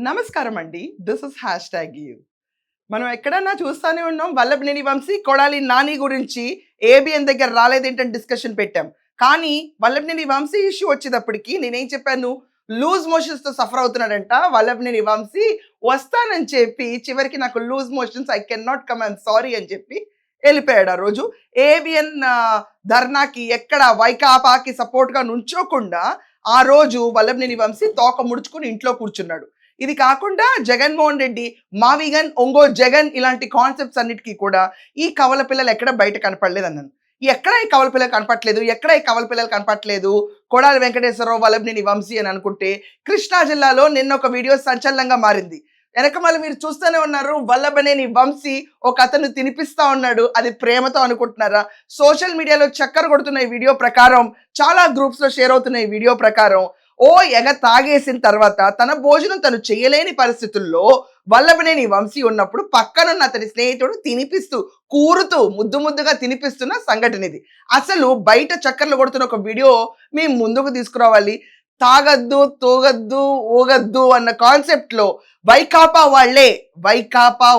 నమస్కారం అండి. This is hash tag you. మనం ఎక్కడన్నా చూస్తానే ఉన్నాం వల్లభనేని వంశీ, కొడాలి నాని గురించి ఏబిఎన్ దగ్గర రాలేదేంటని డిస్కషన్ పెట్టాం. కానీ వల్లభనేని వంశీ ఇష్యూ వచ్చేటప్పటికి నేనేం చెప్పాను, లూజ్ మోషన్స్‌తో సఫర్ అవుతున్నాడంట వల్లభనేని వంశీ. వస్తానని చెప్పి చివరికి నాకు loose motions I can not come, I'm sorry అని చెప్పి ఎళ్ళిపోయాడు ఆ రోజు. ఏబిఎన్ ధర్నాకి ఎక్కడ వైకాపాకి సపోర్ట్‌గా నుంచోకుండా ఆ రోజు వల్లభనేని వంశీ తోక ముడుచుకొని ఇంట్లో కూర్చున్నాడు. ఇది కాకుండా జగన్మోహన్ రెడ్డి, మావిగన్, ఒంగో జగన్ ఇలాంటి కాన్సెప్ట్స్ అన్నిటికీ కూడా ఈ కవల పిల్లలు ఎక్కడ బయట కనపడలేదు అన్నాను. ఎక్కడ ఈ కవల పిల్లలు కనపట్లేదు, ఎక్కడ ఈ కవల పిల్లలు కనపట్లేదు, కొడాలి వెంకటేశ్వరరావు, వల్లభనేని వంశీ అని అనుకుంటే కృష్ణా జిల్లాలో నిన్న ఒక వీడియో సంచలనంగా మారింది. వెనకమాల మీరు చూస్తూనే ఉన్నారు, వల్లభనేని వంశీ ఒక అతను తినిపిస్తా ఉన్నాడు. అది ప్రేమతో అనుకుంటున్నారా? సోషల్ మీడియాలో చక్కర కొడుతున్న ఈ వీడియో ప్రకారం, చాలా గ్రూప్స్ లో షేర్ అవుతున్న ఈ వీడియో ప్రకారం, ఎగ తాగేసిన తర్వాత తన భోజనం తను చేయలేని పరిస్థితుల్లో వల్లభనేని వంశీ ఉన్నప్పుడు పక్కనున్న అతని స్నేహితుడు తినిపిస్తూ, కూరుతూ, ముద్దు ముద్దుగా తినిపిస్తున్న సంఘటన ఇది. అసలు బయట చక్కర్లు కొడుతున్న ఒక వీడియో మేము ముందుకు తీసుకురావాలి. తాగద్దు, తూగద్దు, ఊగద్దు అన్న కాన్సెప్ట్ లో వైకాపా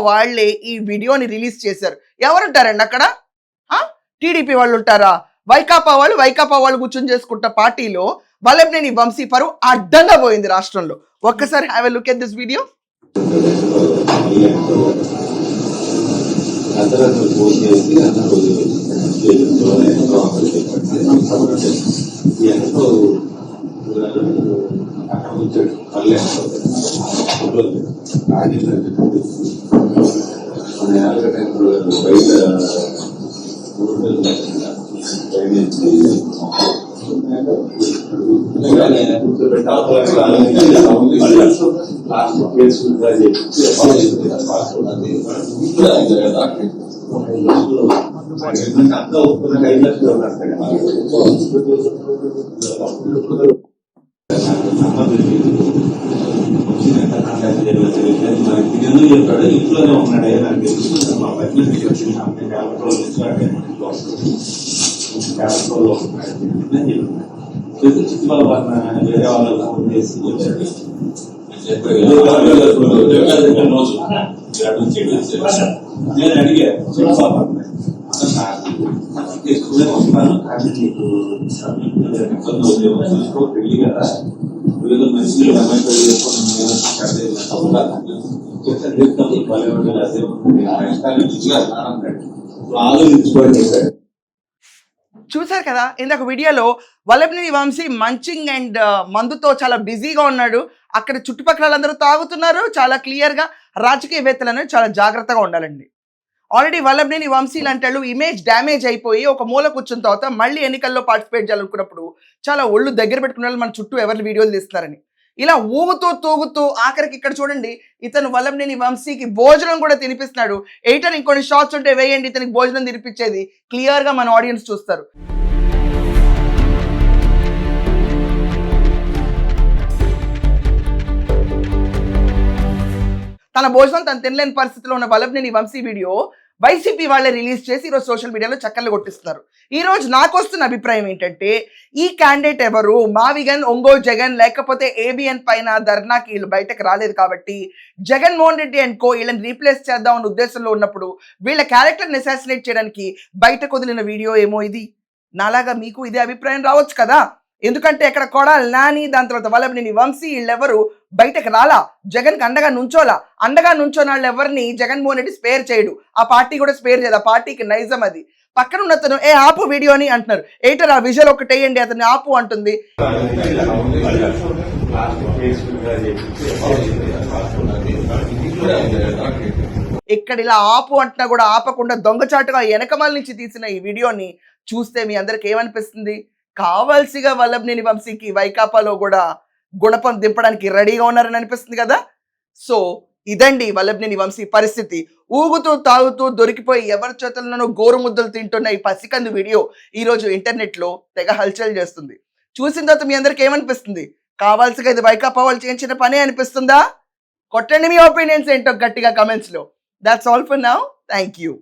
వాళ్లే ఈ వీడియోని రిలీజ్ చేశారు. ఎవరుంటారండి అక్కడ? టీడీపీ వాళ్ళు ఉంటారా? వైకాపా వాళ్ళు కూర్చొని చేసుకుంటా పార్టీలో వల్లభనేని వంశీ పరువు అడ్డంగా పోయింది రాష్ట్రంలో. ఒక్కసారి have a look at this video. ఇంట్లోనే ఉన్నాడే నాకు తెలుసు. మా చుట్టుపక్కల వేరే వాళ్ళు ఫోన్ చేసి నేను అడిగా వస్తాను కానీ నీకు చూసుకో పెళ్ళి కదా, ఏదో మంచి అమ్మాయి పెళ్లి చేసుకొని చూశారు కదా ఇందాక వీడియోలో వల్లభనేని వంశీ మంచింగ్ అండ్ మందుతో చాలా బిజీగా ఉన్నాడు. అక్కడ చుట్టుపక్కల అందరూ తాగుతున్నారు. చాలా క్లియర్గా రాజకీయవేత్తలను చాలా జాగ్రత్తగా ఉండాలండి. ఆల్రెడీ వల్లభనేని వంశీ లాంటి ఇమేజ్ డ్యామేజ్ అయిపోయి ఒక మూల కూర్చున్న తర్వాత మళ్ళీ ఎన్నికల్లో పార్టిసిపేట్ చేయాలనుకున్నప్పుడు చాలా ఒళ్ళు దగ్గర పెట్టుకున్న వాళ్ళు మన చుట్టూ ఎవరి వీడియోలు తీస్తున్నారని ఇలా ఊగుతూ తూగుతూ ఆఖరికి ఇక్కడ చూడండి, ఇతను వల్లభనేని వంశీకి భోజనం కూడా తినిపిస్తున్నాడు. ఎయిటర్ ఇంకొన్ని షార్ట్స్ ఉంటే వేయండి, ఇతనికి భోజనం తినిపించేది క్లియర్గా మన ఆడియన్స్ చూస్తారు. తన భోజనం తను తినలేని పరిస్థితిలో ఉన్న వల్లభనేని వంశీ వీడియో వైసీపీ వాళ్ళే రిలీజ్ చేసి ఈరోజు సోషల్ మీడియాలో చక్కర్లు కొట్టిస్తున్నారు. ఈరోజు నాకు వస్తున్న అభిప్రాయం ఏంటంటే, ఈ క్యాండిడేట్ ఎవరు, మావిగన్, ఒంగో జగన్ లేకపోతే ఏబిఎన్ పైన ధర్నాకి వీళ్ళు బయటకు రాలేదు కాబట్టి జగన్మోహన్ రెడ్డి అండ్ కో వీళ్ళని రీప్లేస్ చేద్దామన్న ఉద్దేశంలో ఉన్నప్పుడు వీళ్ళ క్యారెక్టర్ని అసాసినేట్ చేయడానికి బయటకు వదిలిన వీడియో ఏమో ఇది. నాలాగా మీకు ఇదే అభిప్రాయం రావచ్చు కదా. ఎందుకంటే ఇక్కడ కొడాలి నాని, దాని తర్వాత వల్లభనేని వంశీ వీళ్ళెవరు బయటకు రాలా. జగన్కి అండగా నుంచోని వాళ్ళు ఎవరిని జగన్మోహన్ రెడ్డి స్పేర్ చేయడు. ఆ పార్టీ కూడా స్పేర్ చేయదు. ఆ పార్టీకి నైజం అది. పక్కన ఉన్న అతను ఆపు వీడియోని అంటున్నారు. ఎయిటర్ ఆ విజువల్ ఒకటి వేయండి, అతన్ని ఆపు అంటుంది. ఇక్కడ ఇలా ఆపు అంటున్నా కూడా ఆపకుండా దొంగచాటుగా వెనకమాల నుంచి తీసిన ఈ వీడియోని చూస్తే మీ అందరికి ఏమనిపిస్తుంది? కావాల్సిగా వల్లభనేని వంశీకి వైకాపాలో కూడా గుణపం దింపడానికి రెడీగా ఉన్నారని అనిపిస్తుంది కదా. సో ఇదండి వల్లభనేని వంశీ పరిస్థితి. ఊగుతూ తాగుతూ దొరికిపోయి ఎవరి చేతుల్లోనూ గోరు ముద్దలు తింటున్న ఈ పసికందు వీడియో ఈరోజు ఇంటర్నెట్లో తెగ హల్చల్ చేస్తుంది. చూసిన తర్వాత మీ అందరికి ఏమనిపిస్తుంది? కావాల్సిగా ఇది వైకాపా వాళ్ళు చేయించిన పనే అనిపిస్తుందా? కొట్టండి మీ ఒపీనియన్స్ ఏంటో గట్టిగా కమెంట్స్లో. That's all for now. Thank you.